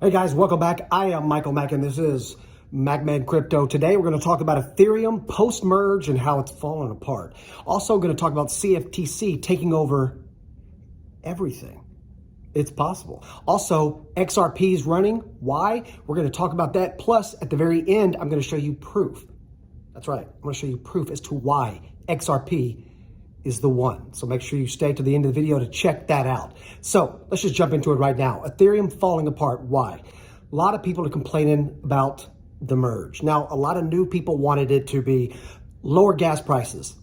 Hey guys, welcome back. I am Michael Mack and this is MacMed Crypto. Today we're going to talk about Ethereum post-merge and how it's fallen apart. Also going to talk about CFTC taking over everything. It's possible. Also, XRP is running. Why? We're going to talk about that. Plus, at the very end, I'm going to show you proof. That's right. I'm going to show you proof as to why XRP is the one. So make sure you stay to the end of the video to check that out. So let's just jump into it right now. Ethereum falling apart. Why? A lot of people are complaining about the merge. Now, a lot of new people wanted it to be lower gas prices.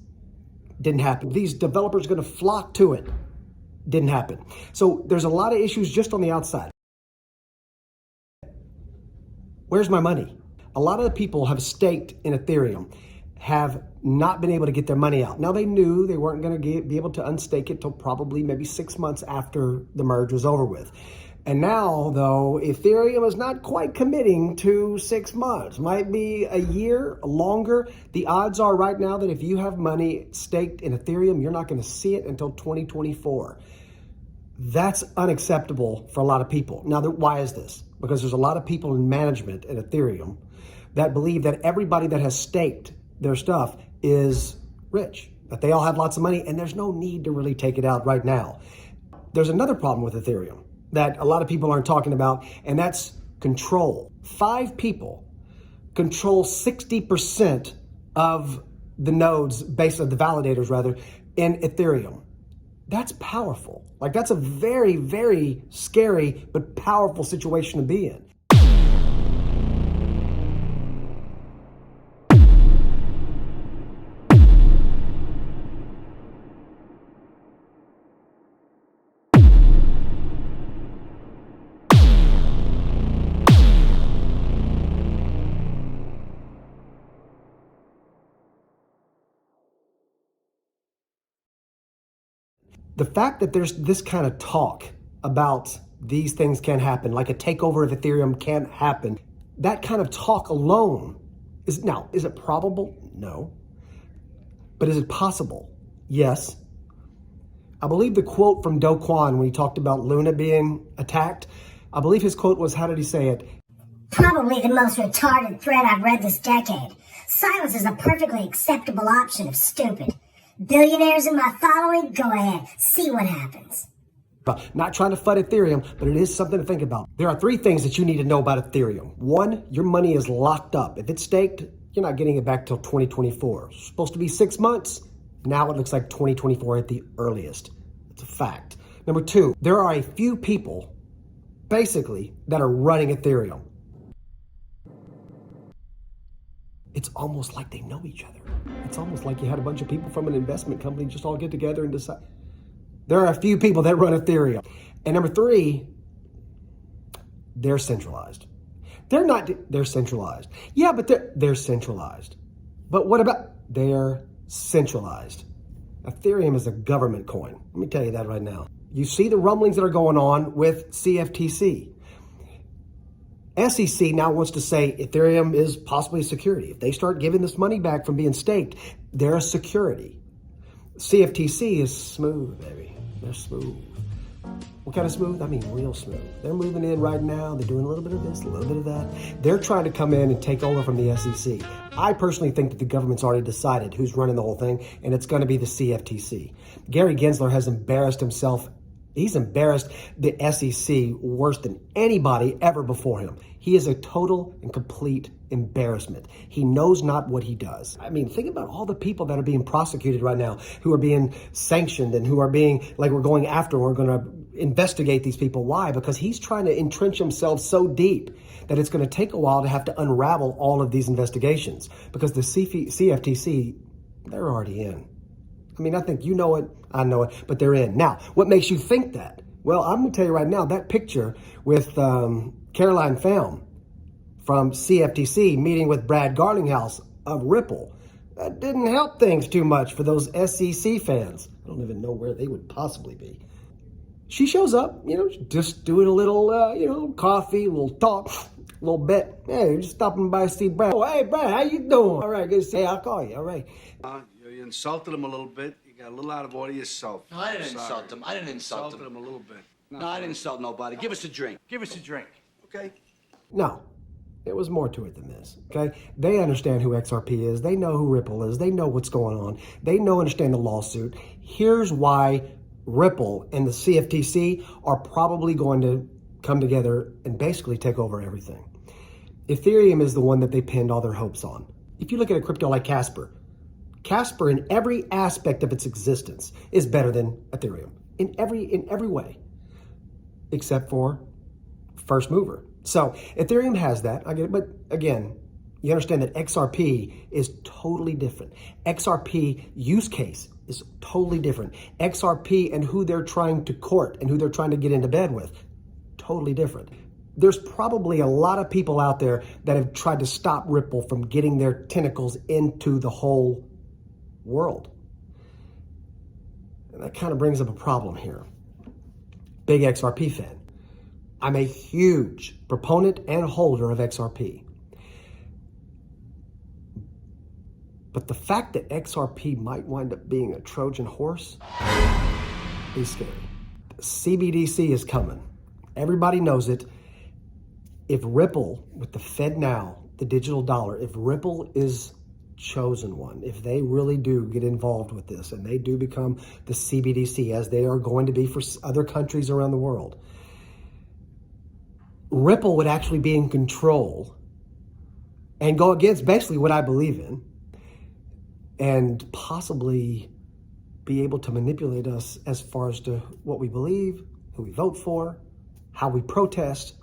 Didn't happen. These developers are going to flock to it. Didn't happen. So there's a lot of issues just on the outside. Where's my money? A lot of the people have staked in Ethereum have not been able to get their money out. Now, they knew they weren't going to be able to unstake it till probably maybe 6 months after the merge was over with. And now, though, Ethereum is not quite committing to 6 months. Might be a year longer. The odds are right now that if you have money staked in Ethereum, you're not going to see it until 2024. That's unacceptable for a lot of people. Now, why is this? Because there's a lot of people in management at Ethereum that believe that everybody that has staked their stuff is rich, that they all have lots of money, and there's no need to really take it out right now. There's another problem with Ethereum that a lot of people aren't talking about, and that's control. 5 people control 60% of the nodes, based on the validators rather, in Ethereum. That's powerful. Like, that's a very, very scary but powerful situation to be in. The fact that there's this kind of talk about these things can happen, like a takeover of Ethereum can't happen, that kind of talk alone is it probable? No. But is it possible? Yes. I believe the quote from Do Kwon when he talked about Luna being attacked, I believe his quote was, how did he say it? Probably the most retarded thread I've read this decade. Silence is a perfectly acceptable option of stupid. Billionaires in my following? Go ahead. See what happens. Not trying to fight Ethereum, but it is something to think about. There are 3 things that you need to know about Ethereum. 1, your money is locked up. If it's staked, you're not getting it back till 2024. It's supposed to be 6 months. Now it looks like 2024 at the earliest. It's a fact. Number 2, there are a few people, basically, that are running Ethereum. It's almost like they know each other. It's almost like you had a bunch of people from an investment company just all get together and decide. There are a few people that run Ethereum. And number 3, they're centralized. They're centralized. Yeah, but they're centralized. But what about, they're centralized. Ethereum is a government coin. Let me tell you that right now. You see the rumblings that are going on with CFTC. SEC now wants to say Ethereum is possibly a security. If they start giving this money back from being staked, they're a security. CFTC is smooth, baby. They're smooth. What kind of smooth? I mean, real smooth. They're moving in right now. They're doing a little bit of this, a little bit of that. They're trying to come in and take over from the SEC. I personally think that the government's already decided who's running the whole thing, and it's going to be the CFTC. Gary Gensler has embarrassed himself. He's embarrassed the SEC worse than anybody ever before him. He is a total and complete embarrassment. He knows not what he does. I mean, think about all the people that are being prosecuted right now, who are being sanctioned and who are being, like, we're going after, we're going to investigate these people. Why? Because he's trying to entrench himself so deep that it's going to take a while to have to unravel all of these investigations, because the CFTC, they're already in. I mean, I think you know it, I know it, but they're in. Now, what makes you think that? Well, I'm going to tell you right now, that picture with Caroline Pham from CFTC meeting with Brad Garlinghouse of Ripple, that didn't help things too much for those SEC fans. I don't even know where they would possibly be. She shows up, just doing a little, coffee, a little talk, a little bit. Hey, just stopping by to see Brad. Oh, hey, Brad, how you doing? All right, good to see you. I'll call you. All right. You insulted him a little bit. You got a little out of order yourself. No, I didn't insult him. I didn't insult him. Insulted him a little bit. No, I didn't insult nobody. Give us a drink. Give us a drink. Okay. No, it was more to it than this, okay? They understand who XRP is. They know who Ripple is. They know what's going on. They understand the lawsuit. Here's why Ripple and the CFTC are probably going to come together and basically take over everything. Ethereum is the one that they pinned all their hopes on. If you look at a crypto like Casper in every aspect of its existence is better than Ethereum in every way, except for first mover. So Ethereum has that, I get it, but again, you understand that XRP is totally different. XRP use case is totally different. XRP and who they're trying to court and who they're trying to get into bed with, totally different. There's probably a lot of people out there that have tried to stop Ripple from getting their tentacles into the whole world. And that kind of brings up a problem here. Big XRP fan. I'm a huge proponent and holder of XRP. But the fact that XRP might wind up being a Trojan horse is scary. CBDC is coming. Everybody knows it. If Ripple, with the Fed now, the digital dollar, if Ripple is chosen one, if they really do get involved with this and they do become the CBDC, as they are going to be for other countries around the world, Ripple would actually be in control and go against basically what I believe in and possibly be able to manipulate us as far as to what we believe, who we vote for, how we protest,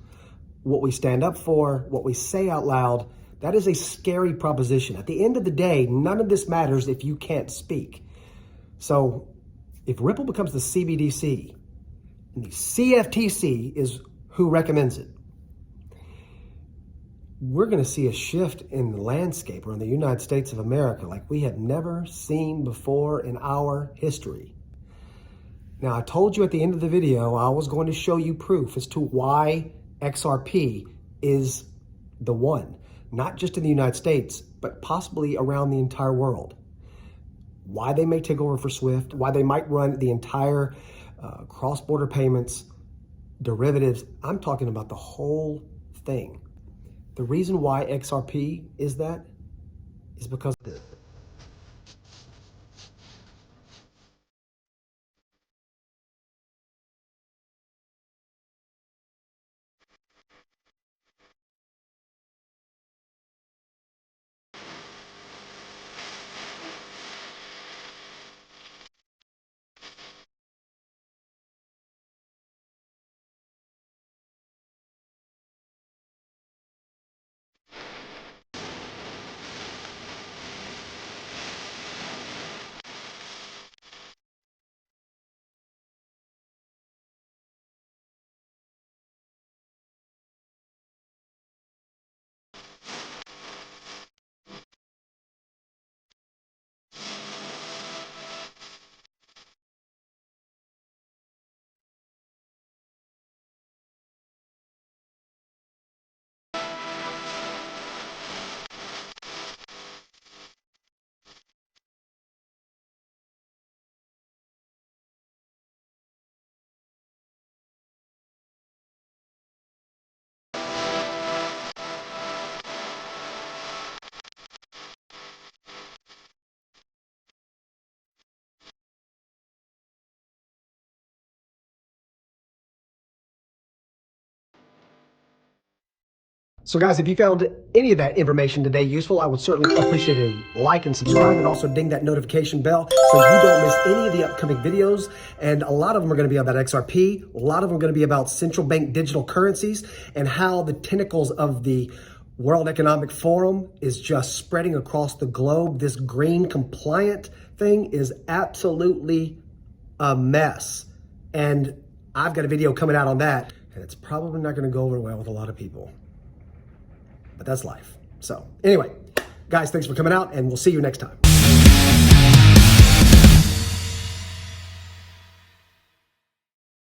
what we stand up for, what we say out loud. That is a scary proposition. At the end of the day, none of this matters if you can't speak. So if Ripple becomes the CBDC and the CFTC is who recommends it, we're going to see a shift in the landscape around the United States of America like we have never seen before in our history. Now, I told you at the end of the video, I was going to show you proof as to why XRP is the one, not just in the United States, but possibly around the entire world. Why they may take over for SWIFT, why they might run the entire cross-border payments, derivatives. I'm talking about the whole thing. The reason why XRP is that is because of this. So guys, if you found any of that information today useful, I would certainly appreciate a like and subscribe, and also ding that notification bell so you don't miss any of the upcoming videos. And a lot of them are going to be about XRP. A lot of them are going to be about central bank digital currencies and how the tentacles of the World Economic Forum is just spreading across the globe. This green compliant thing is absolutely a mess. And I've got a video coming out on that, and it's probably not going to go over well with a lot of people. But that's life. So anyway, guys, thanks for coming out, and we'll see you next time.